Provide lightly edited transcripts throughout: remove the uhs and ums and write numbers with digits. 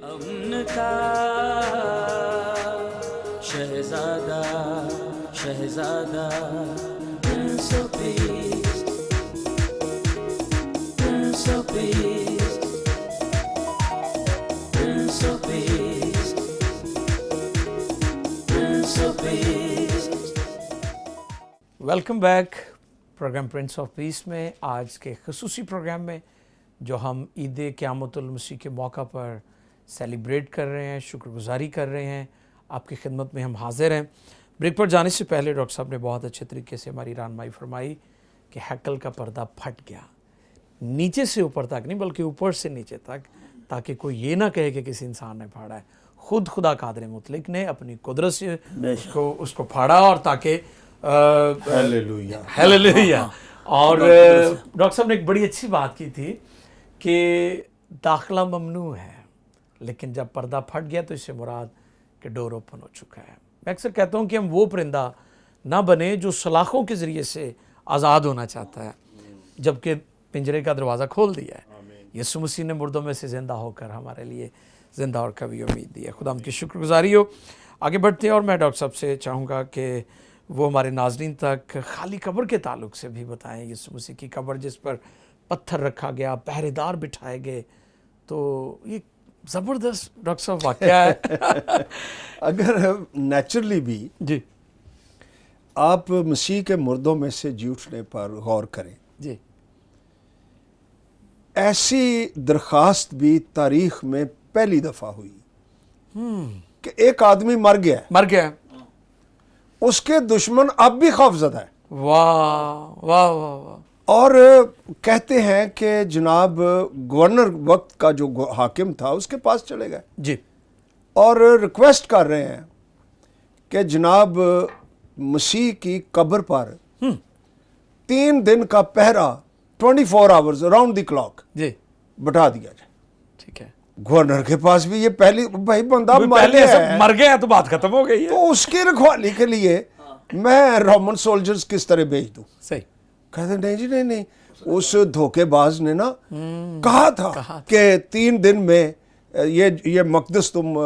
امن کا شہزادہ شہزادہ prince of peace prince of peace prince of peace prince of peace. Welcome back programme prince of peace میں. آج کے خصوصی پروگرام میں جو ہم عید قیامت المسیح کے موقع پر سیلیبریٹ کر رہے ہیں, شکر گزاری کر رہے ہیں, آپ کی خدمت میں ہم حاضر ہیں. بریک پر جانے سے پہلے ڈاکٹر صاحب نے بہت اچھے طریقے سے ہماری رہنمائی فرمائی کہ ہیکل کا پردہ پھٹ گیا, نیچے سے اوپر تک نہیں بلکہ اوپر سے نیچے تک, تاکہ کوئی یہ نہ کہے کہ کسی انسان نے پھاڑا ہے. خود خدا قادر مطلق نے اپنی قدرت سے اس کو پھاڑا, اور تاکہ ہیلیلویا ہیلیلویا. اور ڈاکٹر صاحب نے ایک بڑی اچھی بات کی تھی کہ داخلہ ممنوع ہے, لیکن جب پردہ پھٹ گیا تو اس سے مراد کہ ڈور اوپن ہو چکا ہے. میں اکثر کہتا ہوں کہ ہم وہ پرندہ نہ بنے جو سلاخوں کے ذریعے سے آزاد ہونا چاہتا ہے, جبکہ پنجرے کا دروازہ کھول دیا ہے. یسوع مسیح نے مردوں میں سے زندہ ہو کر ہمارے لیے زندہ اور کبھی امید دی ہے. خدا ہم کی شکر گزاری ہو. آگے بڑھتے ہیں, اور میں ڈاکٹر صاحب سے چاہوں گا کہ وہ ہمارے ناظرین تک خالی قبر کے تعلق سے بھی بتائیں. یسوع مسیح کی قبر جس پر پتھر رکھا گیا, پہرے دار بٹھائے گئے, تو یہ زبردست ڈاکٹر صاحب واقعہ ہے. اگر نیچرلی بھی جی آپ مسیح کے مردوں میں سے جی اٹھنے پر غور کریں, جی ایسی درخواست بھی تاریخ میں پہلی دفعہ ہوئی کہ ایک آدمی مر گیا ہے, مر گیا. اس کے دشمن اب بھی خوفزدہ ہے, واہ واہ واہ واہ. اور کہتے ہیں کہ جناب گورنر وقت کا جو حاکم تھا اس کے پاس چلے گئے جی, اور ریکویسٹ کر رہے ہیں کہ جناب مسیح کی قبر پر 3 دن کا پہرا 24 آورز اراؤنڈ دی کلاک جی بٹھا دیا جائے. ٹھیک ہے. گورنر کے پاس بھی یہ پہلی بھائی بندہ پہلے مر گیا تو بات ختم ہو گئی ہے. تو اس کی رکھوالی کے لیے میں رومن سولجرز کس طرح بھیج دوں؟ صحیح. کہتے نہیں جی نہیں, اس دھوکے باز نے نا کہا تھا کہ 3 دن میں یہ مقدس تم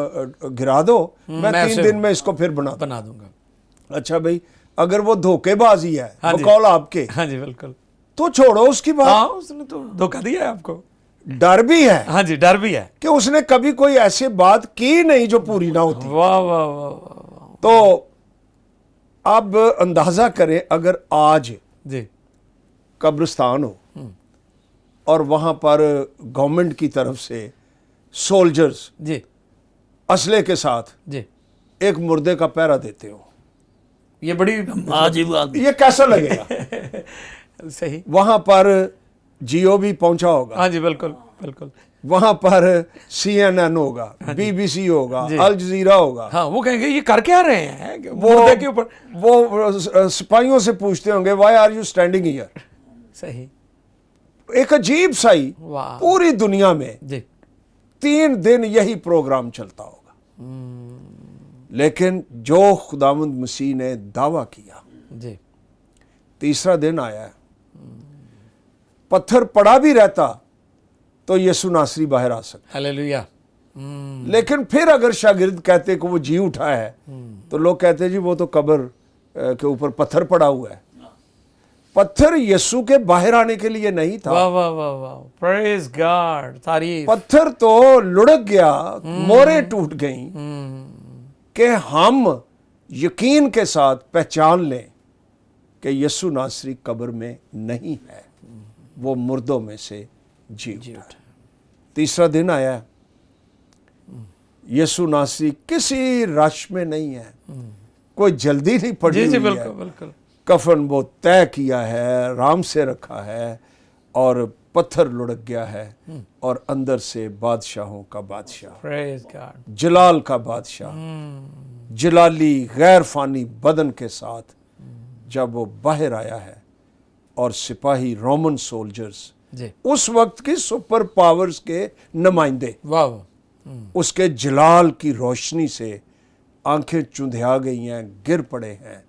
گرا دو, میں 3 دن میں اس کو پھر بنا دوں گا. اچھا بھائی, اگر وہ دھوکے بازی ہے بقول آپ کے, ہاں جی بالکل, تو چھوڑو اس کی بات. ہاں اس نے تو دھوکہ دیا ہے آپ کو. ڈر بھی ہے. ہاں جی ڈر بھی ہے کہ اس نے کبھی کوئی ایسی بات کی نہیں جو پوری نہ ہوتی. واہ واہ واہ. تو اب اندازہ کریں اگر آج جی قبرستان ہو اور وہاں پر گورنمنٹ کی طرف سے سولجرز جی اسلحے کے ساتھ جی ایک مردے کا پہرا دیتے ہو, یہ بڑی عجیب بات. یہ کیسا لگے گا؟ صحیح. وہاں پر جیو بھی پہنچا ہوگا, ہاں جی بالکل بالکل. وہاں پر CNN ہوگا, BBC ہوگا, الجزیرہ ہوگا. ہاں وہ کہیں گے یہ کر کیا رہے ہیں, مردے کے اوپر وہ سپاہیوں سے پوچھتے ہوں گے why are you standing here. صحیح. ایک عجیب سائی پوری دنیا میں جی 3 دن یہی پروگرام چلتا ہوگا. لیکن جو خداوند مسیح نے دعویٰ کیا, جی تیسرا دن آیا ہے, پتھر پڑا بھی رہتا تو یسوع ناصری باہر آ سکتا. ہیلیلویا. لیکن پھر اگر شاگرد کہتے کہ وہ جی اٹھا ہے, تو لوگ کہتے جی وہ تو قبر کے اوپر پتھر پڑا ہوا ہے. پتھر یسوع کے باہر آنے کے لیے نہیں تھا. واہ واہ واہ واہ. پریز گاڈ. تعریف. پتھر تو لڑک گیا, موریں ٹوٹ گئیں کہ ہم یقین کے ساتھ پہچان لیں کہ یسوع ناصری قبر میں نہیں ہے, وہ مردوں میں سے جی اٹھا. تیسرا دن آیا, یسوع ناصری کسی رش میں نہیں ہے, کوئی جلدی نہیں پڑی جی ہوئی ہے. بالکل بالکل. کفن وہ طے کیا ہے, آرام سے رکھا ہے, اور پتھر لڑک گیا ہے, اور اندر سے بادشاہوں کا بادشاہ, پریز گاڈ, جلال کا بادشاہ, جلالی غیر فانی بدن کے ساتھ جب وہ باہر آیا ہے, اور سپاہی رومن سولجرز جی اس وقت کی سپر پاورز کے نمائندے, واہ واہ. اس کے جلال کی روشنی سے آنکھیں چندھیا گئی ہیں, گر پڑے ہیں,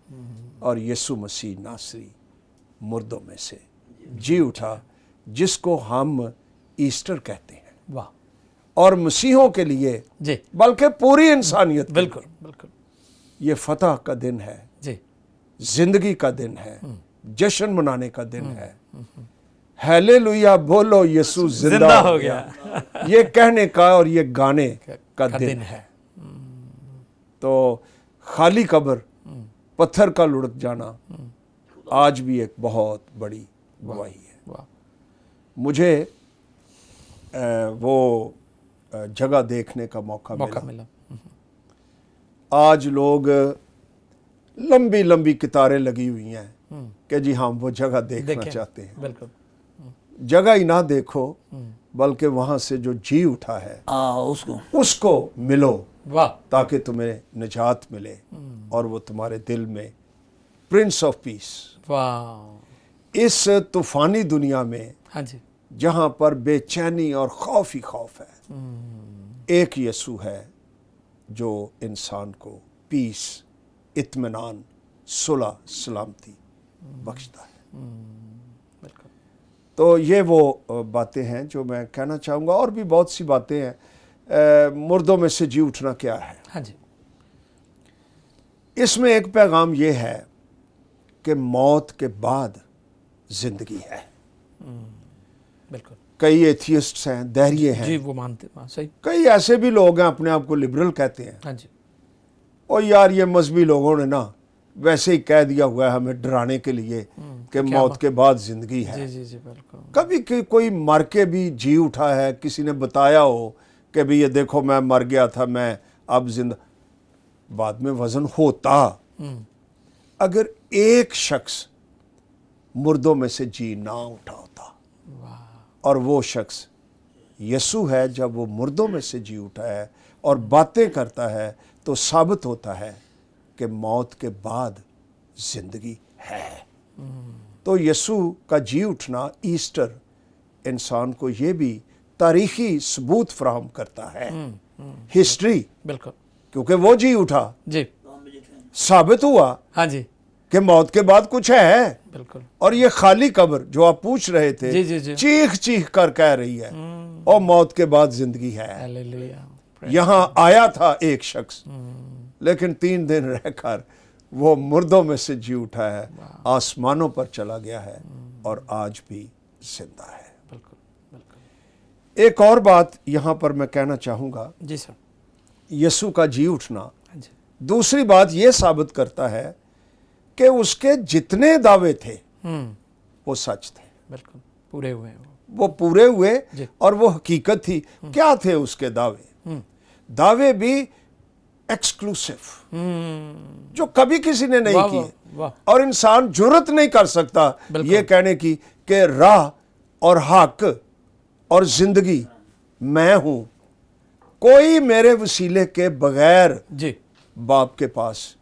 اور یسوع مسیح ناصری مردوں میں سے جی اٹھا, جس کو ہم ایسٹر کہتے ہیں. واہ. और मसीहों के लिए, जी बल्कि पूरी इंसानियत के बिल्कुल बिल्कुल लिए ये फतह का दिन है, जी जिंदगी का दिन है, जश्न मनाने का दिन है। हालेलुया बोलो, यीशु जिंदा हो गया, ये कहने का और ये गाने का दिन है। तो खाली कब्र, पत्थर का लुढ़क जाना आज भी एक बहुत बड़ी गवाही है। वाह मुझे वो जगह देखने का मौका मिला। आज लोग लंबी लंबी कितारें लगी हुई हैं कि जी हम वो जगह देखना चाहते हैं। बिल्कुल जगह ही ना देखो, बल्कि वहां से जो जी उठा है उसको मिलो, वाह ताकि तुम्हें निजात मिले और वो तुम्हारे दिल में प्रिंस ऑफ पीस। वाह इस तूफानी दुनिया में हाँ जी जहां पर बेचैनी और खौफ ही खौफ है, एक यीशु है जो इंसान को पीस, इत्मीनान, सुलह, सलामती बख्शता है। बिल्कुल तो ये वो बातें हैं जो मैं कहना चाहूँगा। और भी बहुत सी बातें हैं। मुर्दों में से जी उठना क्या है? हाँ जी इसमें एक पैगाम ये है कि मौत के बाद जिंदगी है। बिल्कुल कई एथियस्ट्स हैं, दैर्य हैं, जी वो मानते सही। कई ऐसे भी लोग हैं अपने आप को लिबरल कहते हैं। हाँ जी और यार ये मजहबी लोगों ने ना वैसे ही कह दिया हुआ है हमें डराने के लिए कि मौत के बाद जिंदगी है। जी जी जी बिल्कुल। कभी कोई मर के भी जी उठा है, किसी ने बताया हो कि भाई ये देखो मैं मर गया था, मैं अब जिंदा, बाद में वजन होता। अगर एक शख्स मुर्दों में से जी ना उठा होता, और वो शख्स यीशु है, जब वो मुर्दों में से जी उठा है और बातें करता है तो साबित होता है कि मौत के बाद जिंदगी है। तो यीशु का जी उठना, ईस्टर, इंसान को ये भी तारीखी सबूत फराहम करता है, हिस्ट्री, बिल्कुल, क्योंकि वो जी उठा, जी साबित हुआ हाँ जी कि मौत के बाद कुछ है। बिल्कुल। और ये खाली कब्र जो आप पूछ रहे थे, जी, जी, जी। चीख चीख कर कह रही है और मौत के बाद जिंदगी है। हालेलुया। यहां आया था एक शख्स, लेकिन 3 दिन रहकर वो मुर्दों में से जी उठा है, आसमानों पर चला गया है और आज भी जिंदा है। बिल्कुल बिल्कुल। एक और बात यहां पर मैं कहना चाहूंगा, जी सर। यीशु का जी उठना हाँ जी दूसरी बात यह साबित करता है कि उसके जितने दावे थे वो सच थे, बिल्कुल पूरे हुए हैं वो पूरे हुए जी। और वो हकीकत थी। क्या थे उसके दावे? दावे भी एक्सक्लूसिव, जो कभी किसी ने नहीं वाह, किए, वाह, वाह। और इंसान जुर्रत नहीं कर सकता बिल्कुल। ये कहने की कि राह और हक और जिंदगी मैं हूं, कोई मेरे वसीले के बगैर जी बाप के पास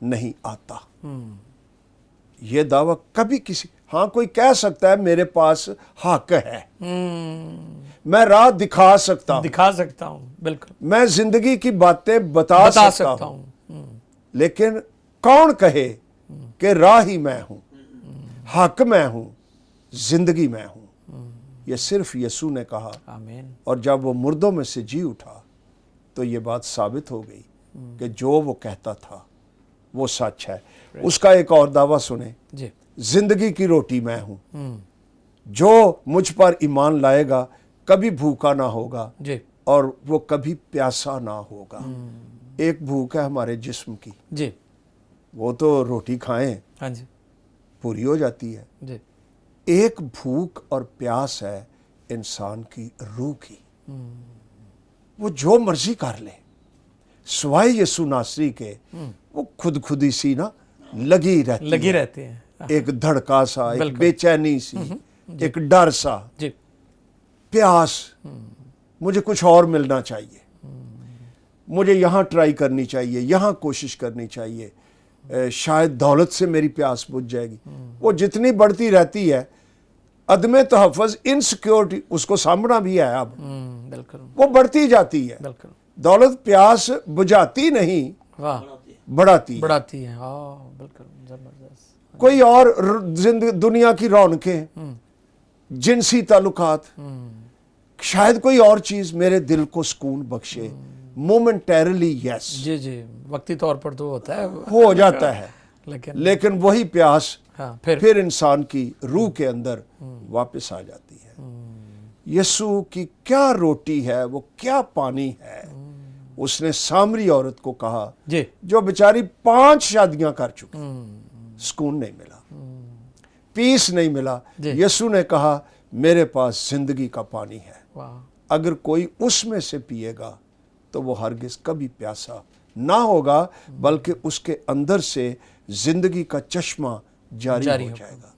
नहीं आता। ये दावा कभी किसी, हाँ कोई कह सकता है मेरे पास हक है, मैं राह दिखा सकता हूं, दिखा सकता हूँ, बिल्कुल मैं जिंदगी की बातें बता सकता हूं, लेकिन कौन कहे कि राह ही मैं हूं, हक मैं हूं, जिंदगी मैं हूं? ये सिर्फ यीशु ने कहा। आमीन। और जब वो मुर्दों में से जी उठा तो ये बात साबित हो गई कि जो वो कहता था वो सच है। उसका एक और दावा सुने, जी जिंदगी की रोटी मैं हूं, जो मुझ पर ईमान लाएगा कभी भूखा ना होगा जी और वो कभी प्यासा ना होगा। एक भूख है हमारे जिस्म की, जी वो तो रोटी खाएं हाँ जी पूरी हो जाती है। जी एक भूख और प्यास है इंसान की रूह की, वो जो मर्जी कर ले, सिवाय यीशु नासरी के वो खुदी सी ना लगी रहती हैं। एक धड़का सा, एक बिल्कुल। बेचैनी सी, एक डर सा, जी प्यास, मुझे कुछ और मिलना चाहिए, मुझे यहाँ ट्राई करनी चाहिए, यहाँ कोशिश करनी चाहिए, शायद दौलत से मेरी प्यास बुझ जाएगी। वो जितनी बढ़ती रहती है, अदम तहफ़्फ़ुज़, इनसिक्योरिटी, उसको सामना भी है अब, बिल्कुल वो बढ़ती जाती है। बिल्कुल। दौलत प्यास बुझाती नहीं, वाह बढ़ाती है। बढ़ाती है। बिल्कुल जबरदस्त। कोई और दुनिया की रौनकें, जिनसी ताल्लुकात, शायद कोई और चीज मेरे दिल को सुकून बख्शे, मोमेंटरली यस जी जी, वक्ती तौर पर तो होता है, हो जाता है, लेकिन वही प्यास हाँ, फिर इंसान की रूह के अंदर वापस आ जाती है। यीशु की क्या रोटी है, वो क्या पानी है। उसने सामरी औरत को कहा जी जो बेचारी 5 शादियां कर चुकी, सुकून नहीं मिला, पीस नहीं मिला। जी। यीशु ने कहा मेरे पास जिंदगी का पानी है, वाह अगर कोई उसमें से पिएगा तो वो हरगिज कभी प्यासा ना होगा, बल्कि उसके अंदर से जिंदगी का चश्मा जारी हो जाएगा।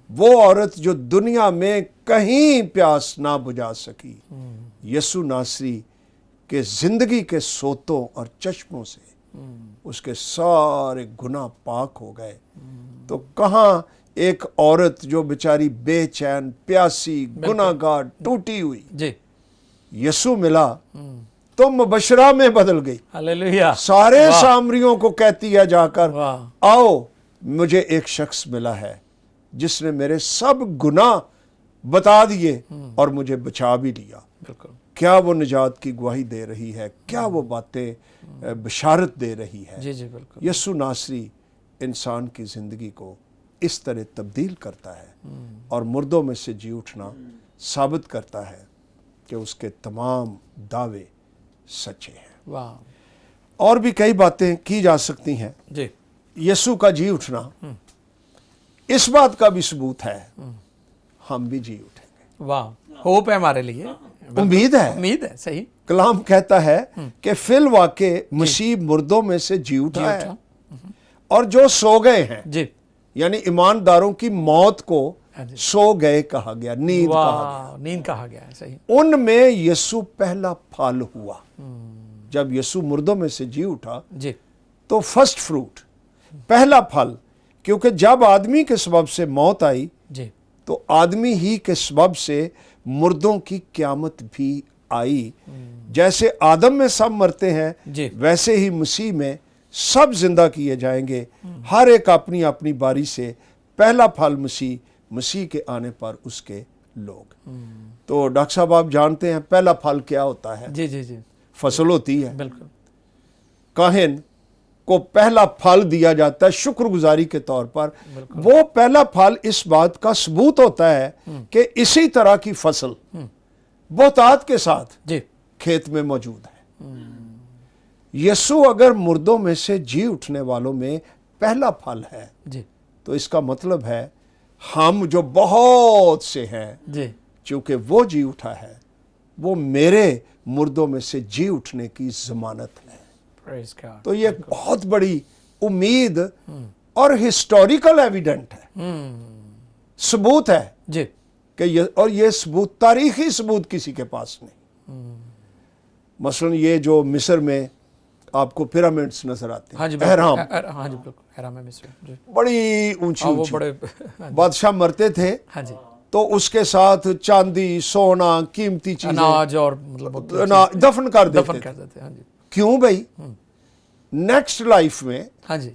वो औरत जो दुनिया में कहीं प्यास ना बुझा सकी, यीशु नासरी के जिंदगी के सोतों और चश्मों से उसके सारे गुनाह पाक हो गए। तो कहाँ एक औरत जो बेचारी बेचैन, प्यासी, गुनाहगार, टूटी हुई, जी, यीशु मिला तो मुबशरा में बदल गई। हालेलुया, सारे सामरियों को कहती है जाकर, वाह, आओ मुझे एक शख्स मिला है जिसने मेरे सब गुनाह बता दिए और मुझे बचा भी लिया। बिल्कुल, क्या वो निजात की गवाही दे रही है, क्या वो बातें बशारत दे रही है। जी जी बिल्कुल, यीशु नासरी इंसान की ज़िंदगी को इस तरह तब्दील करता है और मुर्दों में से जी उठना साबित करता है कि उसके तमाम दावे सच्चे हैं। वाह, और भी कई बातें की जा सकती हैं। जी यीशु का जी उठना इस बात का भी सबूत है, हम भी जी उठेंगे। वाह, होप है हमारे लिए, उम्मीद है, उम्मीद है, सही, कलाम कहता है कि फिल वाके मसीह मुर्दों में से जी उठा है और जो सो गए हैं, जी, यानी ईमानदारों की मौत को हाँ जी। सो गए कहा गया, नींद कहा गया। वाह, नींद कहा गया है, सही, उनमें यीशु पहला फल हुआ। जब यीशु मुर्दों में से जी उठा जी तो फर्स्ट फ्रूट, पहला फल, क्योंकि जब आदमी के सबब से मौत आई जी, तो आदमी ही के सबब से मुर्दों की क़यामत भी आई। जैसे आदम में सब मरते जी। हैं, वैसे ही मसीह में सब जिंदा किए जाएंगे, हर एक अपनी अपनी बारी से। पहला फल मसीह के आने पर उसके लोग। तो डॉक्टर साहब आप जानते हैं पहला फल क्या होता है? जी जी जी, फसल होती है। बिल्कुल, काहिन को पहला फल दिया जाता है शुक्रगुजारी के तौर पर। वो पहला फल इस बात का सबूत होता है कि इसी तरह की फसल बहुतायत के साथ जी, खेत में मौजूद है। यीशु अगर मुर्दों में से जी उठने वालों में पहला फल है, जी तो इसका मतलब है हम जो बहुत से हैं, जी, चूंकि वो जी उठा है, वो मेरे मुर्दों में से जी उठने की जमानत है। प्रेज गॉड, तो ये बहुत बड़ी उम्मीद और हिस्टोरिकल एविडेंट है, सबूत है जी, कि और ये सबूत, तारीखी सबूत किसी के पास नहीं। मसलन ये जो मिस्र में आपको पिरामिड्स नजर आते हाँ जी, हैं, अहराम, हाँ जी बिल्कुल, अहराम में मिस्र, जी, बड़ी ऊंची वो ऊंची, बड़े, हाँ जी, बादशाह मरते थे हाँ जी, तो उसके साथ चांदी, सोना, कीमती चीजें अनाज और मतलब दफन कर दफन देते कर थे। देते, हाँ जी, क्यों भाई? नेक्स्ट लाइफ में हाँ जी,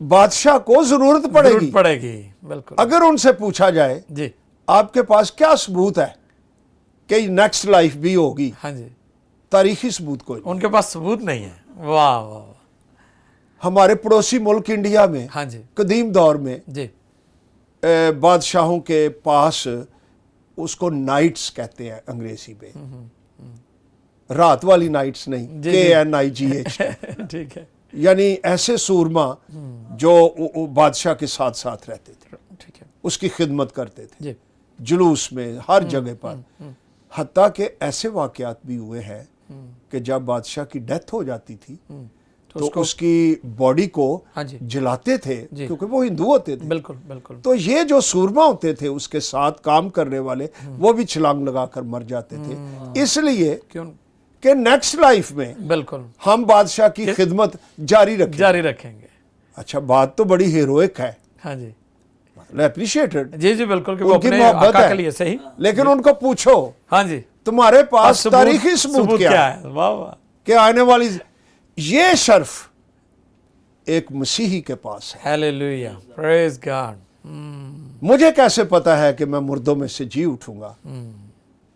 बादशाह को जरूरत पड़ेगी। जरूरत पड़ेगी, बिल्कुल, अगर उनसे पूछा जाए जी, आपके पास क्या सबूत है कि नेक्स्ट लाइफ भी होगी, हाँ जी, तारीखी सबूत कोई नहीं। उनके पास सबूत नहीं है। वाह वाह वाह, हमारे पड़ोसी मुल्क इंडिया में हाँ जी, कदीम दौर में जी, बादशाहों के पास, उसको नाइट्स कहते हैं अंग्रेजी में, रात वाली नाइट्स नहीं, KNIGH, ठीक है, यानी ऐसे सूरमा जो वो बादशाह के साथ साथ रहते थे, ठीक है, उसकी खिदमत करते थे, जी, जुलूस में, हर जगह पर। हत्ता के ऐसे वाकयात भी हुए हैं कि जब बादशाह की डेथ हो जाती थी तो उसकी बॉडी को हाँ जी, जलाते थे, क्योंकि वो हिंदू होते थे। बिल्कुल बिल्कुल, तो ये जो सूरमा होते थे उसके साथ काम करने वाले, वो भी छलांग लगाकर मर जाते थे, इसलिए क्यों, कि नेक्स्ट लाइफ में बिल्कुल हम बादशाह की खिदमत जारी रखेंगे। अच्छा, बात तो बड़ी हीरोइक है, हाँ जी, अप्रिशिएटेड, जी जी बिल्कुल, कि वो उनकी अपने मोहब्बत आका के है। लिए, सही, लेकिन उनको पूछो हाँ जी, तुम्हारे पास सबूत- तारीखी सबूत क्या है है? वाह वाह, कि आने वाली, ये शर्फ एक मसीही के पास है। हालेलुया, प्रेज गॉड, मुझे कैसे पता है कि मैं मुर्दों में से जी उठूंगा?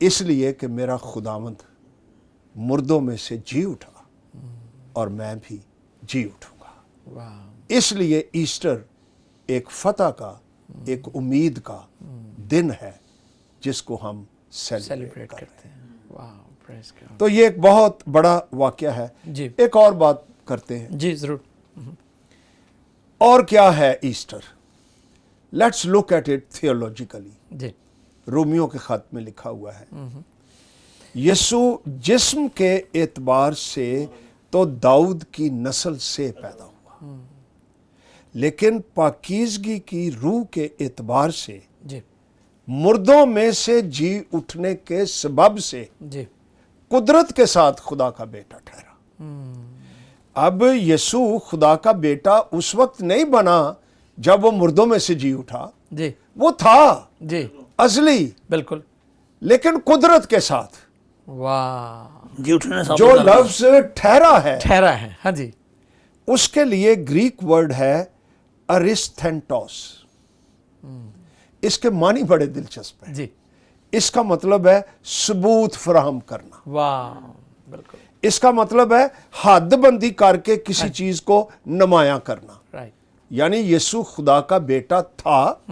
इसलिए कि मेरा खुदावंद मुर्दों में से जी उठा और मैं भी जी उठूंगा। वाह, इसलिए ईस्टर एक फतह का, एक उम्मीद का दिन है जिसको हम सेलिब्रेट सेलिब्रेट करते हैं। करते हैं। वाह, प्रेज गॉड। तो ये एक बहुत बड़ा वाकया है। जी एक और बात करते हैं, जी जरूर। और क्या है Easter? Let's look at it theologically. जी रोमियो के खत में लिखा हुआ है, यीशु जिस्म के एतबार से तो दाऊद की नस्ल से पैदा हुआ, लेकिन पाकीज़गी की रूह के एतबार से जी मुर्दों में से जी उठने के सबब से जी कुदरत के साथ खुदा का बेटा ठहरा। अब यीशु खुदा का बेटा उस वक्त नहीं बना जब वो मुर्दों में से जी उठा, जी वो था जी अजली, बिल्कुल। लेकिन कुदरत के साथ। वाह, जी उठने से जो लफ्ज ठहरा है ठहरा है। हाँ जी, उसके लिए ग्रीक वर्ड है अरिस्थेंटोस। इसके मानी बड़े दिलचस्प है। जी इसका मतलब है सबूत फराहम करना। वाह, बिल्कुल इसका मतलब है हदबंदी करके किसी चीज को नुमाया करना। राइट। यानी यीशु खुदा का बेटा था,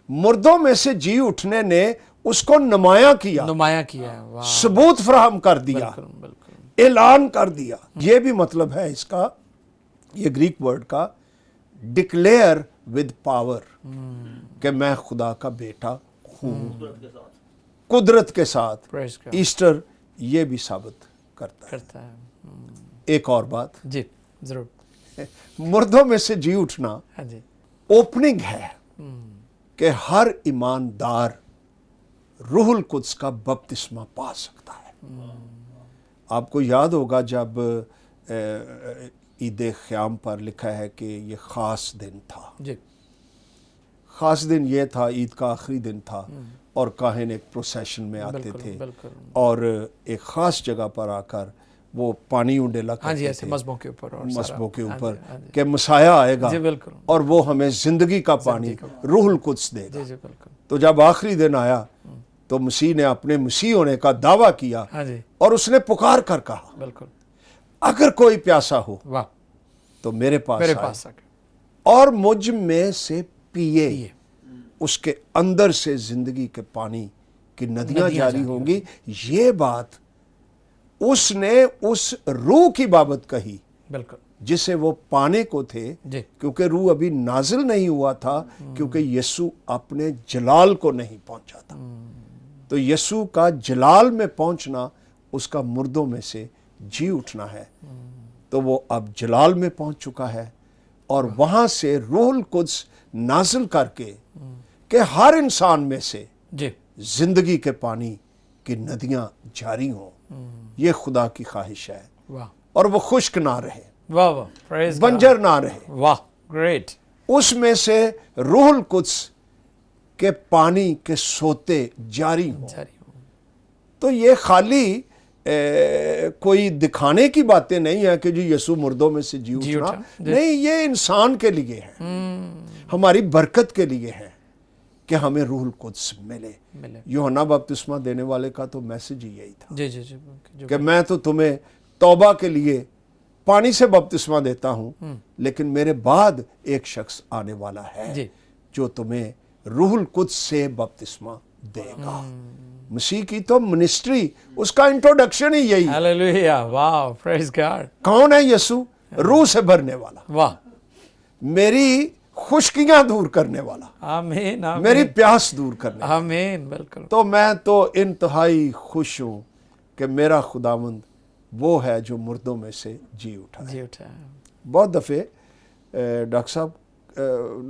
मुर्दों में से जी उठने ने उसको नुमाया किया, नुमाया किया है। वाह, सबूत फराहम कर दिया, बिल्कुल बिल्कुल। ऐलान कर दिया। ये भी मतलब है इसका, ये ग्रीक वर्ड का डिक्लेयर विद पावर, कि मैं खुदा का बेटा हूं कुदरत के साथ। Praise God. ईस्टर ये भी साबित करता करता है। है। एक और बात, जी जरूर। मुर्दों में से जी उठना हाँ जी, ओपनिंग है कि हर ईमानदार रूहुल कुद्स का बपतिस्मा पा सकता है। आपको याद होगा जब ईद क़याम पर लिखा है कि ये ख़ास दिन था। जी ख़ास दिन ये था, ईद का आखिरी दिन था, और काहिन एक प्रोसेशन में आते बिल्कुल थे बिल्कुल। और एक ख़ास जगह पर आकर वो पानी उंडेला हाँ जी, करते ऐसे थे मस्बों के ऊपर और सारा। मस्बों के हाँ जी, ऊपर, हाँ जी। कि मसाया आएगा जी बिल्कुल। और वो हमें जिंदगी का पानी रूहुल कुद्स देगा। जी जी बिल्कुल। तो जब आखिरी दिन आया तो मसीह ने अपने मसीह होने का दावा किया हाँ जी, और उसने पुकार कर कहा, बिल्कुल। अगर कोई प्यासा हो वाह, तो मेरे पास मेरे आए पास आ गए। और मुझ में से पिए, पिए। उसके अंदर से जिंदगी के पानी की नदियां नदियां जारी जारी होंगी। ये बात उसने उस रूह की बाबत कही बिल्कुल। जिसे वो पाने को थे, जी क्योंकि रूह अभी नाजिल नहीं हुआ था, क्योंकि यीशु अपने जलाल को नहीं पहुंचा था। तो यीशु का जलाल में पहुंचना उसका मुर्दों में से जी उठना है। तो वो अब जलाल में पहुंच चुका है और वहां से रूहुल कुद्स नाजिल करके कि हर इंसान में से जी जिंदगी के पानी की नदियां जारी हों। ये खुदा की ख्वाहिश है, वाह और वो खुश्क ना रहे, वाह वाह, प्रेज बंजर ना रहे। वाह, ग्रेट। उसमें से रूहुल कुद्स के पानी के सोते जारी हों। जारी हो। तो ये खाली कोई दिखाने की बातें नहीं है कि जी यीशु मुर्दों में से जी उठना, उठा, जी। नहीं, ये इंसान के लिए है, हमारी बरकत के लिए है कि हमें रूहुल कुद्स मिले। मिले। यूहन्ना बपतिस्मा देने वाले का तो मैसेज ही यही था जी जी जी जो कि मैं तो तुम्हें तौबा के लिए पानी से बपतिस्मा देता हूं, लेकिन मेरे बाद एक शख्स आने वाला है जी जो तुम्हें रूहुल कुद्स से बपतिस्मा देगा। मसीह की तो मिनिस्ट्री, उसका इंट्रोडक्शन ही यही है। हालेलुया, वाह, प्रेज गॉड। कौन है यीशु? रूह से भरने वाला, वाह, मेरी खुश्कियां दूर करने वाला, आमीन आमीन मेरी प्यास दूर करने वाला। आमीन, बिल्कुल। तो मैं तो इंतहाई खुश हूं कि मेरा खुदावंद वो है जो मुर्दों में से जी उठा है। जी उठा है। बहुत दफ़े डॉक्टर साहब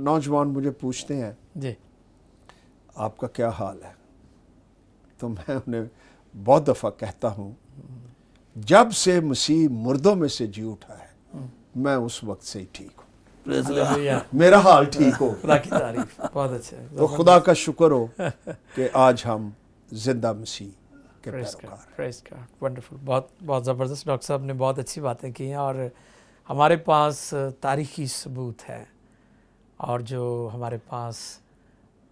नौजवान मुझे पूछते हैं जी आपका क्या हाल है, तो मैं उन्हें बहुत दफ़ा कहता हूँ जब से मसीह मुर्दों में से जी उठा है मैं उस वक्त से ही ठीक हूँ, प्रेज गॉड। हालेलुया, मेरा हाल ठीक हो। खुदा की तारीफ। बहुत अच्छा है। तो खुदा का शुक्र हो कि आज हम जिंदा मसीह के प्रेज पैरोकार गॉड, प्रेज गॉड, वंडरफुल। बहुत बहुत ज़बरदस्त डॉक्टर साहब ने बहुत अच्छी बातें की हैं और हमारे पास तारीखी सबूत है और जो हमारे पास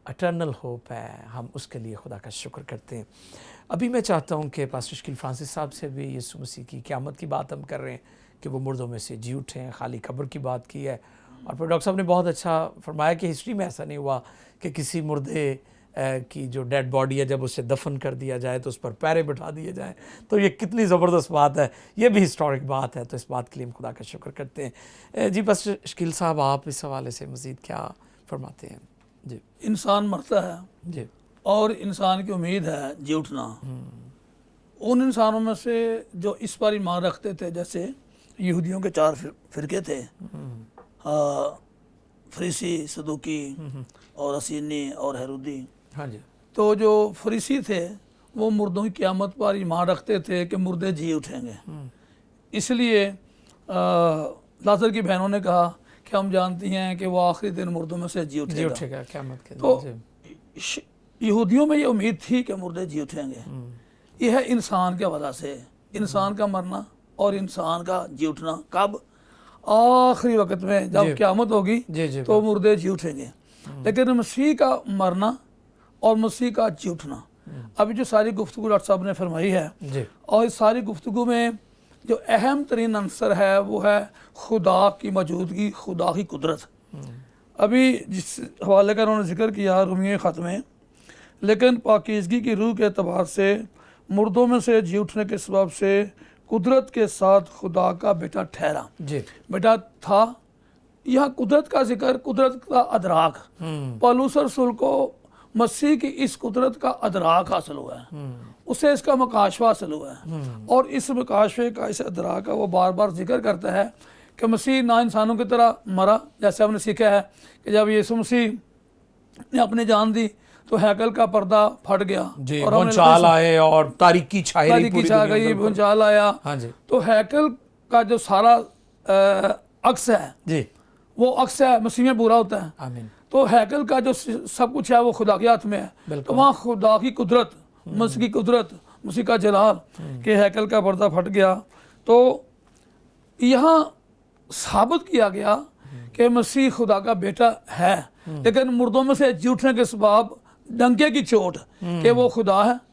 اٹرنل ہوپ ہے، ہم اس کے لیے خدا کا شکر کرتے ہیں۔ ابھی میں چاہتا ہوں کہ پاسٹر شکیل فرانسس صاحب سے بھی یسوع مسیح کی قیامت کی بات ہم کر رہے ہیں کہ وہ مردوں میں سے جی اٹھے ہیں، خالی قبر کی بات کی ہے، اور پھر ڈاکٹر صاحب نے بہت اچھا فرمایا کہ ہسٹری میں ایسا نہیں ہوا کہ کسی مردے کی جو ڈیڈ باڈی ہے جب اسے دفن کر دیا جائے تو اس پر پیرے بٹھا دیے جائیں، تو یہ کتنی زبردست بات ہے، یہ بھی ہسٹورک بات ہے، تو اس بات کے لیے ہم خدا کا شکر کرتے ہیں۔ جی پاسٹر شکیل صاحب، آپ اس حوالے سے مزید کیا فرماتے ہیں؟ جی انسان مرتا ہے جی اور انسان کی امید ہے جی اٹھنا۔ ان انسانوں میں سے جو اس پر ایمان رکھتے تھے، جیسے یہودیوں کے 4 فرقے تھے، فریسی، صدوقی اور اسینی اور ہیرودی۔ ہاں جی تو جو فریسی تھے وہ مردوں کی قیامت پر ایمان رکھتے تھے کہ مردے جی اٹھیں گے، اس لیے لازر کی بہنوں نے کہا کہ ہم جانتی ہیں کہ وہ آخری دن مردوں میں سے جی جی اٹھے گا۔ اٹھے گا قیامت کے تو دن۔ یہودیوں میں یہ امید تھی کہ مردے جی اٹھیں گے۔ یہ ہے انسان کے وجہ سے، انسان کا مرنا اور انسان کا جی اٹھنا کب؟ آخری وقت میں جب قیامت ہوگی جی جی تو مردے جی اٹھیں گے۔ لیکن مسیح کا مرنا اور مسیح کا جی اٹھنا، ابھی جو ساری گفتگو ڈاکٹر صاحب نے فرمائی ہے، جی اور اس ساری گفتگو میں جو اہم ترین عنصر ہے وہ ہے خدا کی موجودگی، خدا کی قدرت۔ ابھی جس حوالے کا انہوں نے ذکر کیا رومیہ خط میں، لیکن پاکیزگی کی روح کے اعتبار سے مردوں میں سے جی اٹھنے کے سبب سے قدرت کے ساتھ خدا کا بیٹا ٹھہرا۔ جی بیٹا تھا، یہاں قدرت کا ذکر، قدرت کا ادراک، پولس رسول کو مسیح کی اس قدرت کا ادراک حاصل ہوا ہے، اسے اس کا مکاشفہ حاصل ہوا ہے، اور اس مکاشفے کا، اس ادراک کا وہ بار بار ذکر کرتا ہے کہ مسیح نہ انسانوں کی طرح مرا، جیسے ہم نے سیکھا ہے کہ جب یسوع مسیح نے اپنی جان دی تو ہیکل کا پردہ پھٹ گیا، جی اور ہم نے بھونچال آئے اور تاریکی چھائی رہی تاریکی پوری چھا دنیا گئی، پر۔ بھونچال آیا، ہاں جی تو ہیکل کا جو سارا عکس ہے جی وہ عکس ہے مسیح میں پورا ہوتا ہے۔ آمین۔ تو ہیکل کا جو سب کچھ ہے وہ خدا کے ہاتھ میں ہے، تو وہاں خدا کی قدرت، مسیح کی قدرت، مسیح کا جلال کہ ہیکل کا پردہ پھٹ گیا۔ تو یہاں ثابت کیا گیا کہ مسیح خدا کا بیٹا ہے، لیکن مردوں میں سے جی اٹھنے کے سبب ڈنکے کی چوٹ کہ وہ خدا ہے۔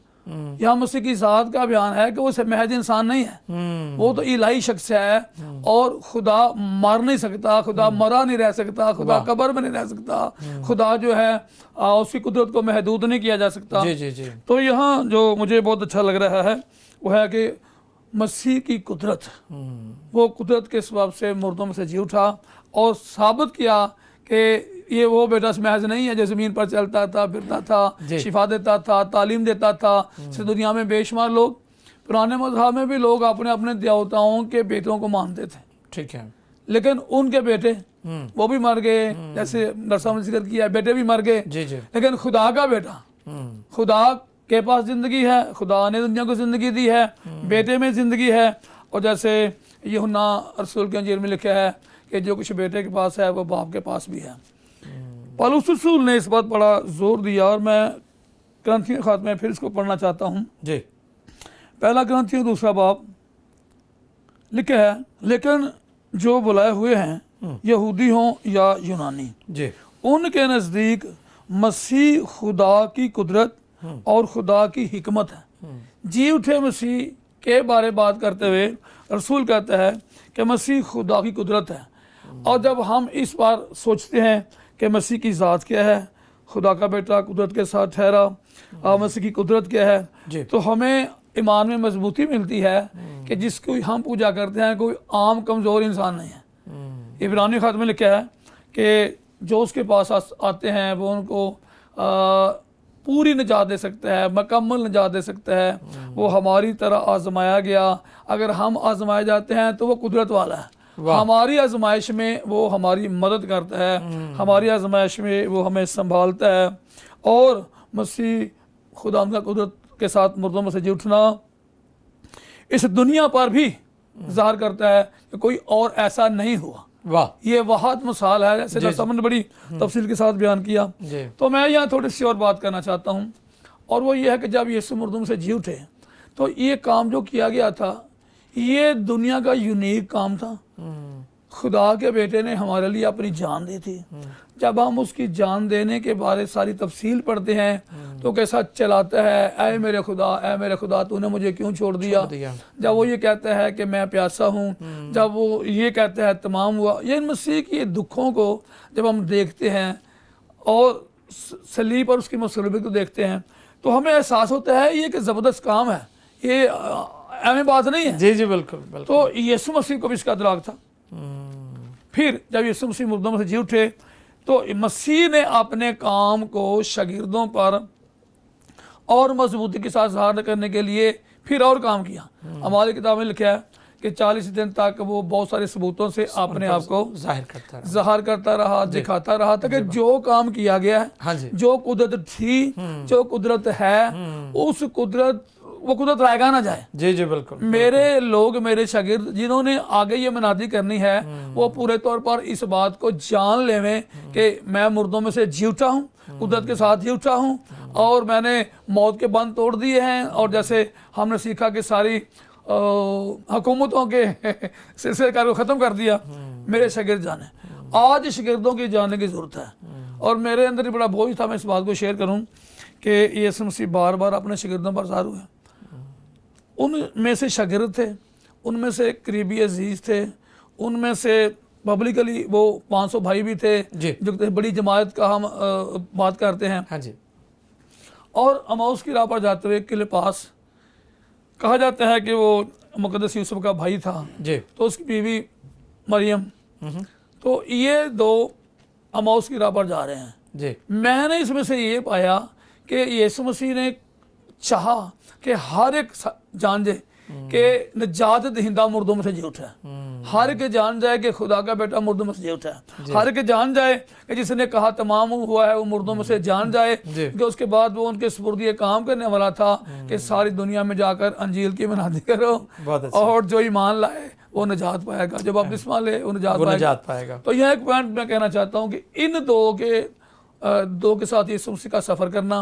یہاں مسیح کی ذات کا بیان ہے کہ وہ محض انسان نہیں ہے، وہ تو الہی شخص ہے، اور خدا مر نہیں سکتا، خدا مرا نہیں رہ سکتا، خدا قبر میں نہیں رہ سکتا، خدا جو ہے اس کی قدرت کو محدود نہیں کیا جا سکتا۔ جی جی جی تو یہاں جو مجھے بہت اچھا لگ رہا ہے وہ ہے کہ مسیح کی قدرت، وہ قدرت کے سبب سے مردوں میں سے جی اٹھا اور ثابت کیا کہ یہ وہ بیٹا محض نہیں ہے جو زمین پر چلتا تھا، پھرتا تھا، شفا دیتا تھا، تعلیم دیتا تھا۔ اس دنیا میں بے شمار لوگ، پرانے مذہب میں بھی لوگ اپنے اپنے دیوتاؤں کے بیٹوں کو مانتے تھے، ٹھیک ہے، لیکن ان کے بیٹے وہ بھی مر گئے، جیسے ڈاکٹر صاحب نے ذکر کیا بیٹے بھی مر گئے، جی جی لیکن خدا کا بیٹا، خدا کے پاس زندگی ہے، خدا نے دنیا کو زندگی دی ہے، بیٹے میں زندگی ہے۔ اور جیسے یوحنا رسول کے انجیل میں لکھا ہے کہ جو کچھ بیٹے کے پاس ہے وہ باپ کے پاس بھی ہے۔ پولس رسول نے اس بات بڑا زور دیا، اور میں کرنتھیوں خط میں پھر اس کو پڑھنا چاہتا ہوں۔ جی پہلا کرنتھیوں 2 باب لکھا ہے، لیکن جو بلائے ہوئے ہیں یہودی ہوں یا یونانی، جی ان کے نزدیک مسیح خدا کی قدرت اور خدا کی حکمت ہے۔ جی اٹھے مسیح کے بارے بات کرتے ہوئے رسول کہتا ہے کہ مسیح خدا کی قدرت ہے، اور جب ہم اس بار سوچتے ہیں کہ مسیح کی ذات کیا ہے، خدا کا بیٹا قدرت کے ساتھ ٹھہرا، مسیح کی قدرت کیا ہے، تو ہمیں ایمان میں مضبوطی ملتی ہے کہ جس کو ہم پوجا کرتے ہیں کوئی عام کمزور انسان نہیں ہے۔ عبرانی خط میں لکھا ہے کہ جو اس کے پاس آتے ہیں وہ ان کو پوری نجات دے سکتا ہے، مکمل نجات دے سکتا ہے۔ وہ ہماری طرح آزمایا گیا، اگر ہم آزمائے جاتے ہیں تو وہ قدرت والا ہے، ہماری آزمائش میں وہ ہماری مدد کرتا ہے، ہماری آزمائش میں وہ ہمیں سنبھالتا ہے۔ اور مسیح خدا کا قدرت کے ساتھ مردوں میں سے جی اٹھنا اس دنیا پر بھی ظاہر کرتا ہے کہ کوئی اور ایسا نہیں ہوا۔ واہ، یہ واحد مثال ہے، جیسے ڈاکٹر صاحب نے بڑی تفصیل کے ساتھ بیان کیا۔ تو میں یہاں تھوڑی سی اور بات کرنا چاہتا ہوں، اور وہ یہ ہے کہ جب یسوع مردوں میں سے جی اٹھے تو یہ کام جو کیا گیا تھا یہ دنیا کا یونیک کام تھا۔ खुदा के बेटे ने हमारे लिए अपनी जान दी थी। जब हम उसकी जान देने के बारे सारी तफसील पढ़ते हैं तो कैसा चलाता है, ऐ मेरे खुदा तूने मुझे क्यों छोड़ दिया। जब वो ये कहता है कि मैं प्यासा हूँ, जब वो ये कहता है तमाम हुआ, ये मसीह की दुखों को जब हम देखते हैं और सलीब पर उसकी मसलूबियत को देखते हैं तो हमें एहसास होता है ये कि ज़बरदस्त काम है, ये अहम बात नहीं है। जी जी बिल्कुल बिल्कुल। तो यीशु मसीह को भी इसका इदराक था। फिर जब यीशु मसीह मुर्दों में से जी उठे तो मसीह ने अपने काम को शागिर्दों पर और मजबूती के साथ ज़ाहिर करने के लिए फिर और काम किया। हमारी किताब में लिखा है कि 40 दिन तक वो बहुत सारे सबूतों से अपने आप को ज़ाहिर करता रहा, दिखाता रहा, ताकि जो काम किया गया है, हाँ जी, जो कुदरत थी, जो कुदरत है, उस कुदरत वो कुदरत रायगा ना जाए। जी जी बिल्कुल। मेरे लोग, मेरे शागिर्द जिन्होंने आगे ये मनादी करनी है, वो पूरे तौर पर इस बात को जान लेवें कि मैं मुर्दों में से जी उठा हूँ, कुदरत के साथ जी उठा हूँ, और मैंने मौत के बंद तोड़ दिए हैं। और जैसे हमने सीखा कि सारी हुकूमतों के सिलसिले कार को ख़त्म कर दिया, मेरे शागिर्द जाने। आज शागिर्दों की जानने की ज़रूरत है। और मेरे अंदर ही बड़ा बोझ था, मैं इस बात को शेयर करूँ कि यीशु मसीह बार बार अपने शागिर्दों पर ज़ाहिर हुए। उनमें से शागिर्द थे, उनमें से करीबी अजीज़ थे, उनमें से पब्लिकली वो 500 भाई भी थे जो बड़ी जमात का हम बात करते हैं। हाँ जी। और अमाउस की राह पर जाते हुए किले पास कहा जाता है कि वो मुकद्दस यूसुफ का भाई था जी, तो उसकी बीवी मरियम, तो ये दो अमाउस की राह पर जा रहे हैं जी। मैंने इसमें से ये पाया कि यीशु मसीह ने चाहा कि हर एक जान जाए कि नजात दहिंदा मुर्दों में से जी उठा है, हर एक जान जाए कि खुदा का बेटा मुर्दों में से जी उठा है, हर एक जान जाए कि जिसने कहा तमाम हुआ है वो मुर्दों में से जान जाए कि उसके बाद वो उनके सुपुर्द काम करने वाला था कि सारी दुनिया में जाकर अंजील की मनादी करो और जो ईमान लाए वो नजात पाएगा, जब आप बपतिस्मा ले वो नजात पाएगा। तो यह एक पॉइंट मैं कहना चाहता हूँ कि इन दो के साथ यीशु मसीह का सफ़र करना,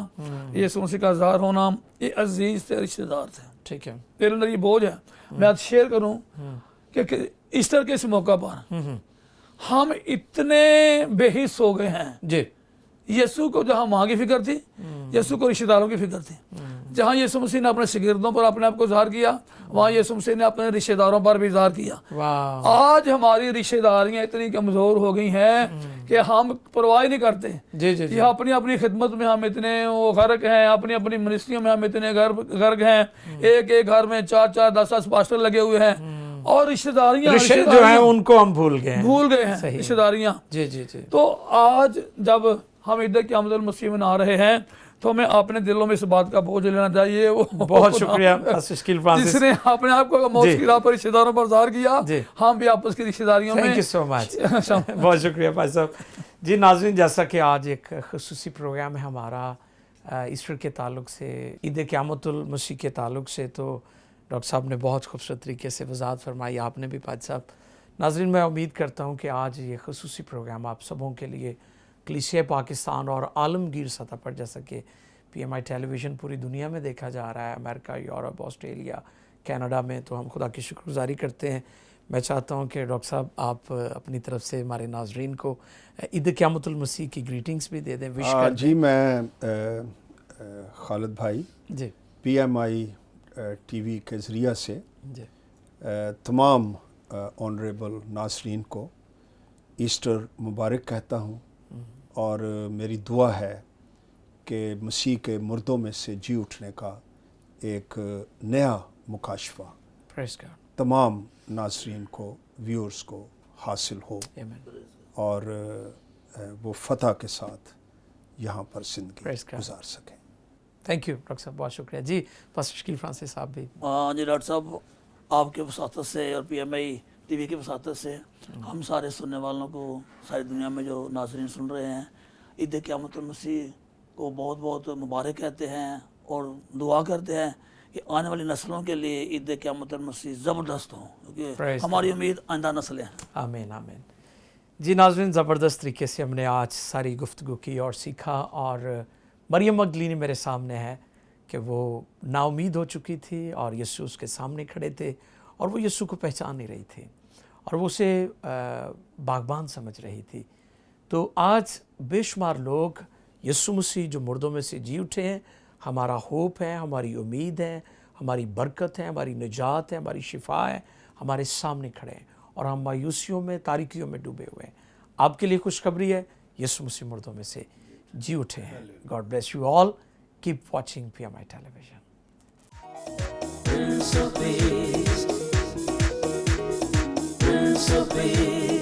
यीशु मसीह का ज़ाहिर होना, ये अजीज़ थे, रिश्तेदार थे। ठीक है, मेरे अंदर ये बोझ है, मैं आज शेयर करूं कि ईस्टर के इस मौका पर हम इतने बेहिस हो गए हैं जी। यीशु को जहां माँ की फिक्र थी, यीशु को रिश्तेदारों की फिक्र थी। जहां यीशु मसीह ने अपने शागिर्दों पर अपने आप को ज़ाहिर किया, वहां यीशु मसीह ने अपने रिश्तेदारों पर भी ज़ाहिर किया। आज हमारी रिश्तेदारियां इतनी कमज़ोर हो गई हैं कि हम परवाह नहीं करते कि अपनी अपनी खिदमत में हम इतने वो गर्क हैं, अपनी अपनी मिनिस्ट्रियों में हम इतने गर्क हैं, एक एक घर में 4-4, 10-10 पास्टर लगे हुए हैं, और रिश्तेदारियां जो हैं उनको हम भूल गए हैं रिश्तेदारियां। जी जी जी। तो आज जब हम ईद क़यामत मसीह मना रहे हैं तो हमें अपने दिलों में इस बात का बोझ लेना चाहिए। वो बहुत शुक्रिया जिसने अपने आप को मौत की राह पर रिश्तेदारों पर ज़ाहिर किया, हम भी आपस की रिश्तेदारियों में। थैंक यू सो मच, बहुत शुक्रिया भाई साहब। जी नाज़रीन, जैसा कि आज एक ख़ुसूसी प्रोग्राम है हमारा ईस्टर के ताल्लुक से, ईद क़यामतुल मसीह के ताल्लुक से, तो डॉक्टर साहब ने बहुत खूबसूरत तरीके से वजाहत फरमाई, आपने भी भाई साहब। नाज़रीन, मैं उम्मीद करता हूँ कि आज ये ख़ुसूसी प्रोग्राम आप सबों के लिए कलीसिया पाकिस्तान और आलमगीर सतह पर, जैसा कि PMI टेलीविज़न पूरी दुनिया में देखा जा रहा है, अमेरिका, यूरोप, ऑस्ट्रेलिया, कनाडा में, तो हम खुदा की शुक्रगुजारी करते हैं। मैं चाहता हूं कि डॉक्टर साहब आप अपनी तरफ से हमारे नाजरीन को ईद क़यामतुल मसीह की ग्रीटिंग्स भी दे दें, विश कर दें। जी, मैं खालिद भाई जी PMI TV के ज़रिया से जी तमाम ऑनरेबल नाजरीन को ईस्टर मुबारक कहता हूँ, और मेरी दुआ है कि मसीह के मुर्दों में से जी उठने का एक नया मुकाशफा तमाम नाजरीन को, व्यूअर्स को हासिल हो, और वो फतह के साथ यहाँ पर ज़िंदगी गुजार सकें। थैंक यू डॉक्टर साहब, बहुत शुक्रिया। जी पास्टर शकील फ्रांसिस साहब भी। जी डॉक्टर साहब, आपके वसातत से और PMI TV की वसातत से हम सारे सुनने वालों को, सारी दुनिया में जो नाज़रीन सुन रहे हैं, ईद क़यामतुल मसीह को बहुत बहुत मुबारक कहते हैं और दुआ करते हैं कि आने वाली नस्लों के लिए ईद क़यामतुल मसीह ज़बरदस्त हो, क्योंकि हमारी उम्मीद आइंदा नस्लें हैं। आमीन आमीन। जी नाज़रीन, ज़बरदस्त तरीके से हमने आज सारी गुफ्तगू की और सीखा, और मरियम मगदलीनी मेरे सामने है कि वो नाउमीद हो चुकी थी और यीशु उसके सामने खड़े थे और वो यीशु को पहचान नहीं रही थी, اور وہ اسے باغبان سمجھ رہی تھی. تو آج بے شمار لوگ یسوع مسیح جو مردوں میں سے جی اٹھے ہیں، ہمارا ہوپ ہے، ہماری امید ہے، ہماری برکت ہے، ہماری نجات ہے، ہماری شفا ہے، ہمارے سامنے کھڑے ہیں اور ہم مایوسیوں میں، تاریکیوں میں ڈوبے ہوئے ہیں. آپ کے لیے خوشخبری ہے، یسوع مسیح مردوں میں سے جی اٹھے ہیں. God bless you all. Keep watching PMI television. Prince of Peace,